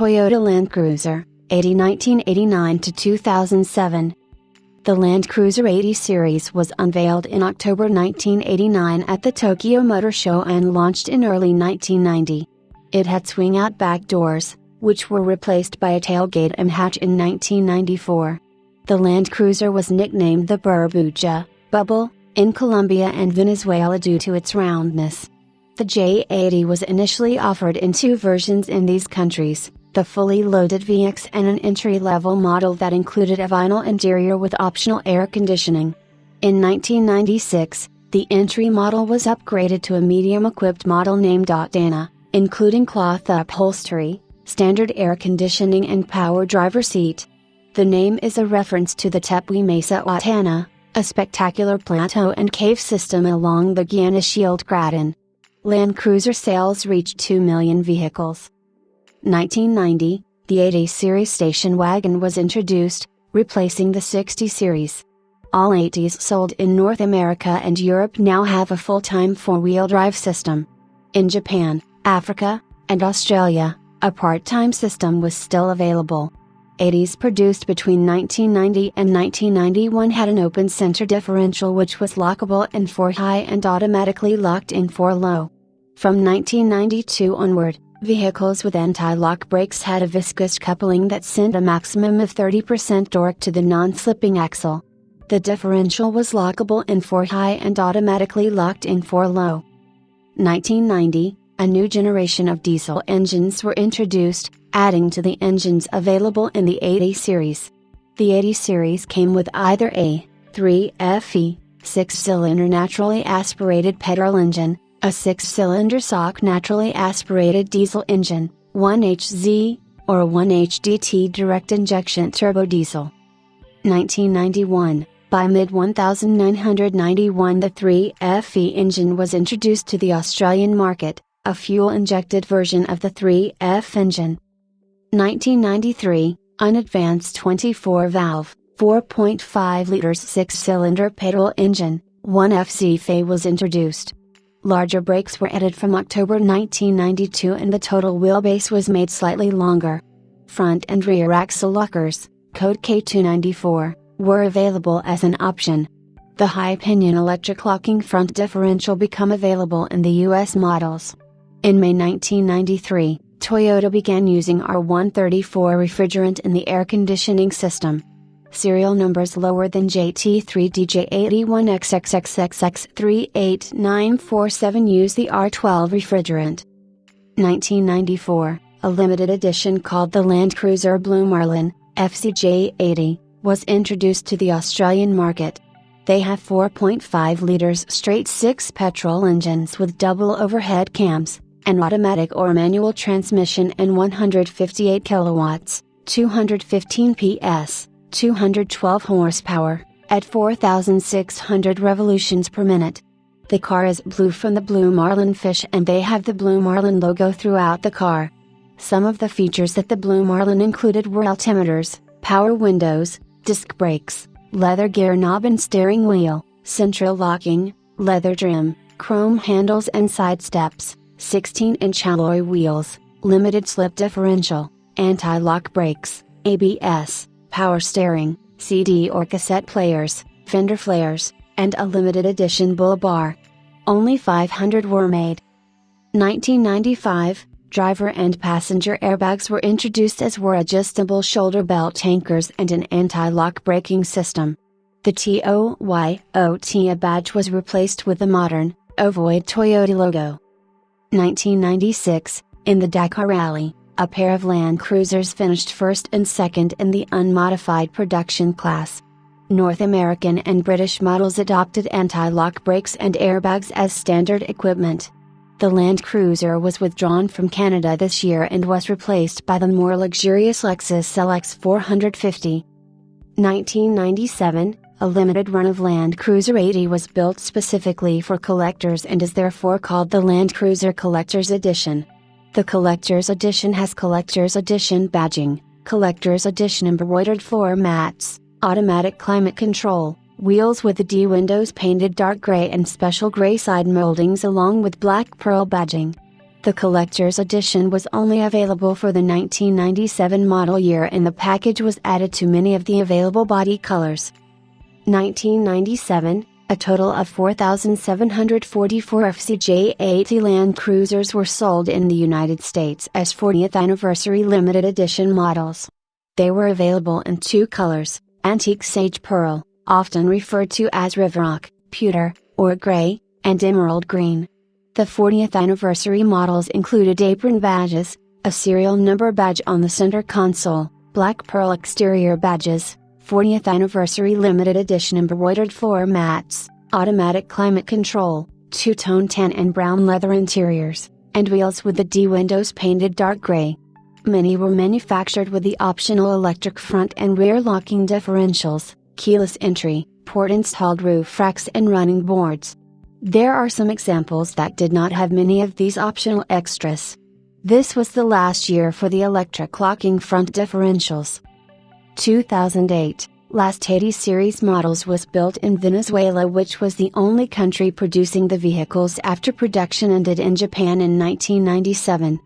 Toyota Land Cruiser 80 1989 to 2007. The Land Cruiser 80 series was unveiled in October 1989 at the Tokyo Motor Show and launched in early 1990. It had swing-out back doors, which were replaced by a tailgate and hatch in 1994. The Land Cruiser was nicknamed the Burbuja Bubble in Colombia and Venezuela due to its roundness. The J80 was initially offered in two versions in these countries, the fully loaded VX and an entry-level model that included a vinyl interior with optional air conditioning. In 1996, the entry model was upgraded to a medium-equipped model named Dana, including cloth upholstery, standard air conditioning and power driver seat. The name is a reference to the Tepuy Mesa Watana, a spectacular plateau and cave system along the Guiana Shield Craton. Land Cruiser sales reached 2 million vehicles. 1990, the 80 series station wagon was introduced, replacing the 60 series. All 80s sold in North America and Europe now have a full-time four-wheel drive system. In Japan, Africa, and Australia, a part-time system was still available. 80s produced between 1990 and 1991 had an open center differential which was lockable in 4 high and automatically locked in 4 low. From 1992 onward, vehicles with anti-lock brakes had a viscous coupling that sent a maximum of 30% torque to the non-slipping axle. The differential was lockable in 4 high and automatically locked in 4 low. 1990, a new generation of diesel engines were introduced, adding to the engines available in the 80 series. The 80 series came with either a 3FE, 6-cylinder naturally aspirated petrol engine, a 6-cylinder SOC naturally aspirated diesel engine, 1HZ, or a 1HDT direct injection turbo diesel. 1991, by mid-1991 the 3FE engine was introduced to the Australian market, a fuel-injected version of the 3F engine. 1993, an advanced 24-valve, 4.5 liters 6-cylinder petrol engine, 1FZ was introduced. Larger brakes were added from October 1992 and the total wheelbase was made slightly longer. Front and rear axle lockers, code K294, were available as an option. The high-pinion electric locking front differential became available in the US models. In May 1993, Toyota began using R134 refrigerant in the air conditioning system. Serial numbers lower than JT3DJ81XXXX38947 use the R12 refrigerant. 1994, a limited edition called the Land Cruiser Blue Marlin, FCJ80, was introduced to the Australian market. They have 4.5 liters straight-six petrol engines with double overhead cams, an automatic or manual transmission and 158 kilowatts, 215 PS. 212 horsepower, at 4,600 revolutions per minute. The car is blue from the Blue Marlin fish and they have the Blue Marlin logo throughout the car. Some of the features that the Blue Marlin included were altimeters, power windows, disc brakes, leather gear knob and steering wheel, central locking, leather trim, chrome handles and side steps, 16-inch alloy wheels, limited slip differential, anti-lock brakes, ABS, power steering, CD or cassette players, fender flares, and a limited edition bull bar. Only 500 were made. 1995, driver and passenger airbags were introduced as were adjustable shoulder belt anchors and an anti-lock braking system. The TOYOTA badge was replaced with the modern, ovoid Toyota logo. 1996, in the Dakar Rally, a pair of Land Cruisers finished first and second in the unmodified production class. North American and British models adopted anti-lock brakes and airbags as standard equipment. The Land Cruiser was withdrawn from Canada this year and was replaced by the more luxurious Lexus LX 450. 1997, a limited run of Land Cruiser 80 was built specifically for collectors and is therefore called the Land Cruiser Collector's Edition. The Collector's Edition has Collector's Edition badging, Collector's Edition embroidered floor mats, automatic climate control, wheels with the D windows painted dark gray and special gray side moldings along with black pearl badging. The collector's edition was only available for the 1997 model year and the package was added to many of the available body colors. 1997, a total of 4,744 FCJ80 Land Cruisers were sold in the United States as 40th anniversary limited edition models. They were available in two colors, antique sage pearl, often referred to as riverrock, pewter, or gray, and emerald green. The 40th anniversary models included apron badges, a serial number badge on the center console, black pearl exterior badges, 40th anniversary limited edition embroidered floor mats, automatic climate control, two-tone tan and brown leather interiors, and wheels with the D windows painted dark gray. Many were manufactured with the optional electric front and rear locking differentials, keyless entry, port-installed roof racks and running boards. There are some examples that did not have many of these optional extras. This was the last year for the electric locking front differentials. 2008, last 80 series models was built in Venezuela, which was the only country producing the vehicles after production ended in Japan in 1997.